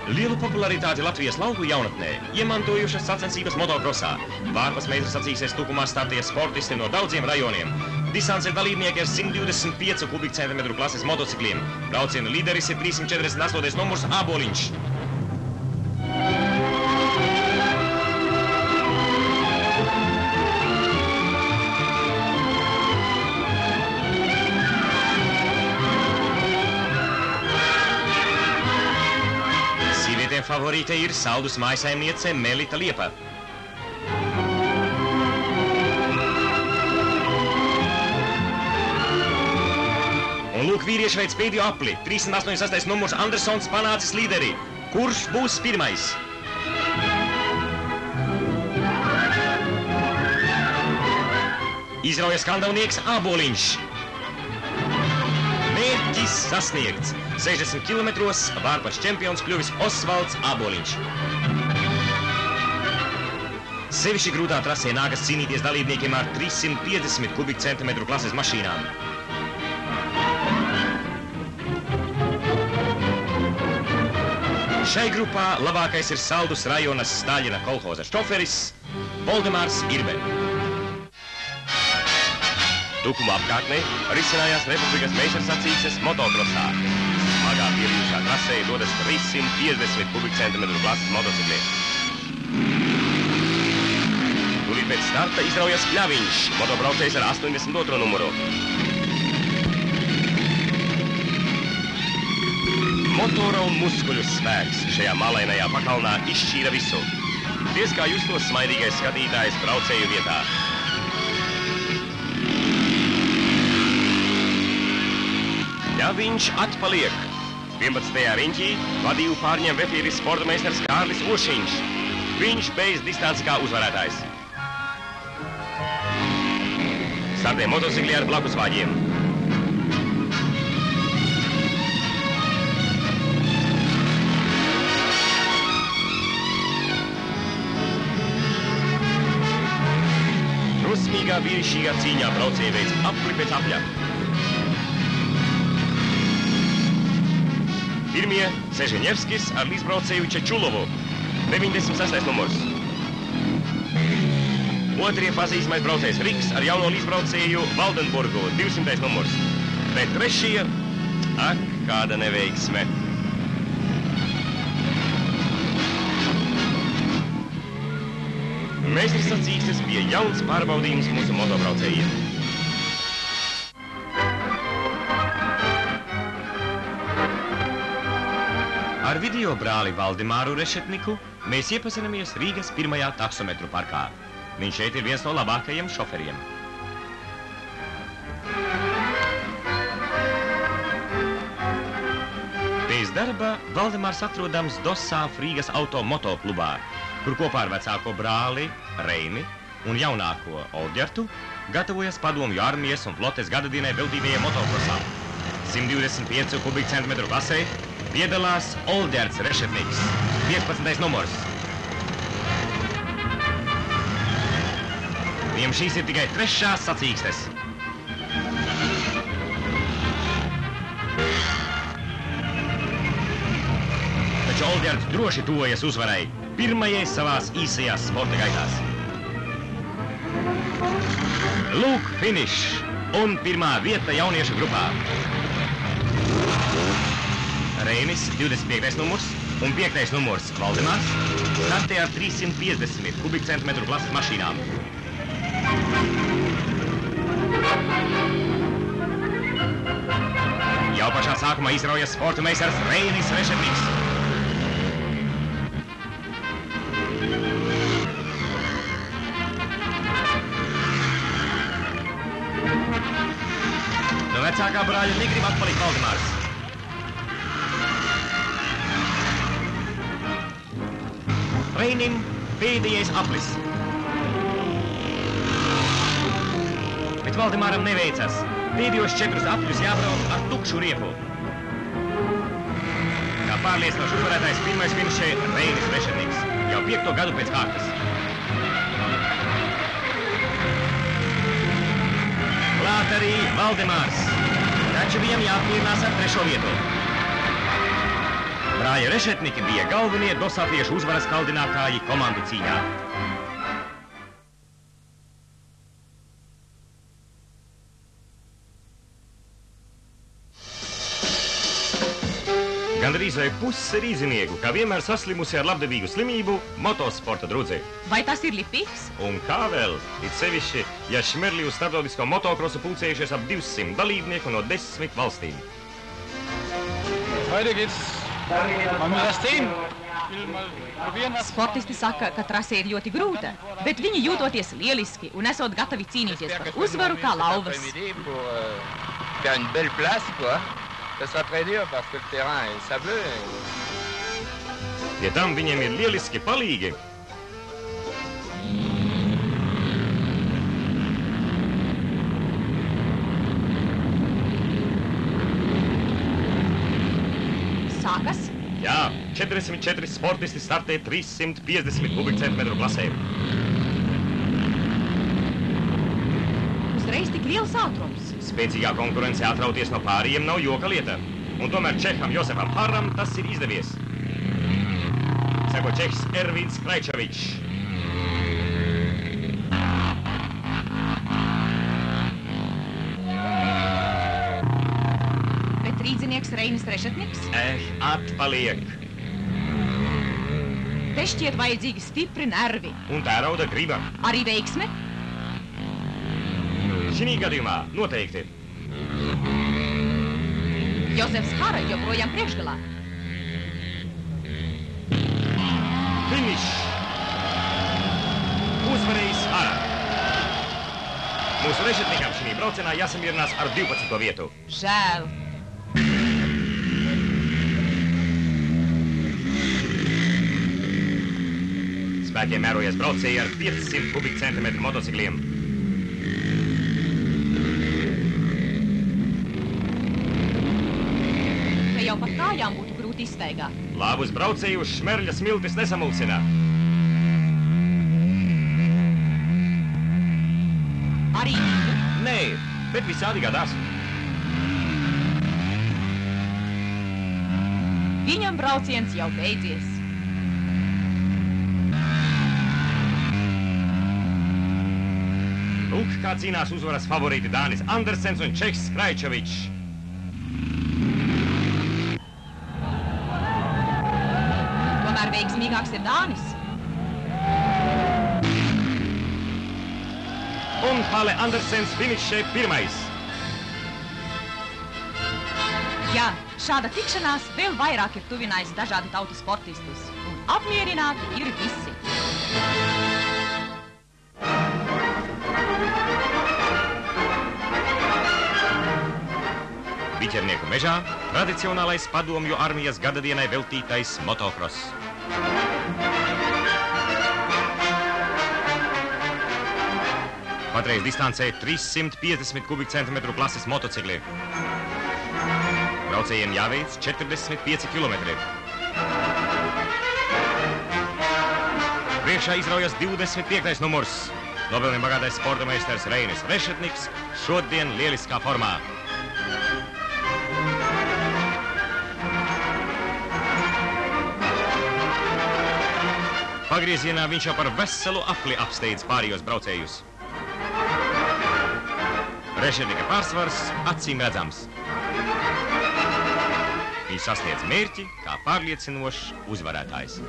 Lielu popularitāti Latvijas lauku jaunatnē iemantojušas sacensības motokrosā. Vārpas meistars sacīksies Tukumā starties sportisti no daudziem rajoniem. Distances dalībnieki ar 125 kubikcentimetru klases motocikliem. Brauciena līderis ir 348. numurs Āboliņš. Favorīte ir saldus mājsaimniece Melita Liepa. Un lūk, vīrieši veids pēdējo apli. 388. numurs Andersons panācis līderi. Kurš būs pirmais? Izraujas skandavnieks Āboliņš. Mērķis sasniegts. 60 kilometros Vārpas čempions kļuvis Osvalds Āboliņš. Sevišķi grūtā trasē nākas cīnīties dalībniekiem ar 350 kubikcentimetru klases mašīnām. Šai grupā labākais ir Saldus rajona Staļina kolhoza šoferis Voldemārs Irbe. Tukuma apkārtnē risinājās Republikas meistaru sacīkses motokrosā. Smagā pierījušā trasē dodas 350 kubikcentimetru klases motocikliem. Tūlīt pēc starta izraujas Kļaviņš, motobraucējs ar 82. numuru. Motora un muskuļu spēks šajā malainajā pakalnā izšķīra visu. Diez kā justos smaidīgais skatītājs braucēju vietā. Kļaviņš atpaliek. 11. riņķī vadību pārņem vefīris sportmeistars Kārlis Ošiņš. Viņš beidz distanci kā uzvarētājs. Startē motocikli ar blakusvāģiem. Drusmīgā vīrišķīgā cīņā braucēji veids apli pēc apļa. Pirmie Seženevskis ar līdzbraucēju Čečulovu, 96. numurs. Otrie pazīstamais braucējs Riks ar jauno līdzbraucēju Valdenburgu, 200. numurs. Bet trešie, ak, kāda neveiksme. Meistars sacīkses bija jauns pārbaudījums mūsu motobraucējiem. Ar video brāli Valdemāru Rešetniku mēs iepazinamies Rīgas pirmajā taksometru parkā. Viņš šeit ir viens no labākajiem šoferiem. Pēc darba Valdemārs atrodams Dosāf Rīgas auto-moto klubā, kur kopā ar vecāko brāli Reini un jaunāko Olģertu gatavojas padomju armijas un flotes gadadienai veltītajai motokrosā. 125 kubikcentimetru klasē piedalās Olģerts Rešetniks, 15. numurs. Viņam šīs ir tikai trešās sacīkstes. Taču Olģerts droši tuvojas uzvarai, pirmajai savās īsajās sporta gaitās. Lūk, finišs un pirmā vieta jauniešu grupā. Reinis, 25. numurs un 5. numurs Valdemārs startē ar 350 kubikcentimetru klases mašīnām. Jau pašā sākumā izraujas sporta meistars Reinis Rešetniks. No vecākā brāļa negrib atpalikt Valdemārs. Reinim pēdējais aplis. Bet Valdemāram neveicas. Pēdējos 4 apļus jābrauc ar tukšu riepu. Kā pārliecinošs uzvarētājs pirmais finišē Reinis Rešetniks. Jau 5. gadu pēc kārtas. Klāt arī Valdemārs. Taču viņam jāapmierinās ar 3. vietu. Brāļi Rešetniki bija galvenie dosāfiešu uzvaras kaldinātāji komandu cīņā. Gandrīz vai pusi rīzinieku, kā vienmēr saslimusi ar labdabīgu slimību, motosporta drudzi. Vai tas ir lipīgs? Un kā vēl, it sevišķi, ja Šmerli uz starptautisko motokrosu pulcējušies ap 200 dalībnieku no 10 valstīm. Heute geht's. Man muss das sehen. Sportisti saka, ka trase ir ļoti grūta, bet viņi jūtoties lieliski un esot gatavi cīnīties par uzvaru kā lauvas. Ça sera très dur parce que le terrain est sableux. Pie tam viņiem ir lieliski palīgi. Sākas? Jā, 44 sportisti startē 350 kubikcentimetru klasē. Uzreiz tik liels ātrums. Spēcīgā konkurence atrauties no pārējiem nav joka lieta. Un tomēr Čeham Josefam Haram tas ir izdevies. Seko Čehs Ervīns Kraičovičs. Bet rīdzinieks Reinis Rešetniks? Atpaliek. Te šķiet vajadzīgi stipri nervi. Un tērauda griba. Arī veiksme? Šī gadījumā noteikti. Josefs Hara joprojām priekšgalā. Finišs! Uzvarējis Hara. Mūsu Rešetnikam šī braucienā jāsamierinās ar 12. vietu. Žēl. Spēkiem mērojas braucēji ar 500 kubikcentimetru motocikliem. Jau pat kājām būtu grūti izstaigāt. Labus braucējus Šmerļa smiltis nesamulsina. Arī viņu? Nē, bet visādi gadās. Viņam brauciens jau beidzies. Lūk, kā cīnās uzvaras favorīti Dānis Andersens un Čehs Kraičovičs. Tomēr veiksmīgāks ir Dānis. Un Hale Andersens finišē pirmais. Jā, šāda tikšanās vēl vairāk ir tuvinājis dažādu tautu sportistus. Un apmierināti ir visi. Viķernieku mežā tradicionālais padomju armijas gadadienai veltītais motokross. Patreiz distancē 350 kubikcentimetru klases motocikli. Braucējiem jāveic 45 kilometri. Priekšā izraujas 25. numurs. Nopelniem bagātais sporta meistars Reinis Rešetniks šodien lieliskā formā. Pagriezienā viņš jau par veselu apli apsteidz pārējos braucējus. Rešetnika pārsvars acīm redzams. Viņš sasniedz mērķi kā pārliecinošs uzvarētājs.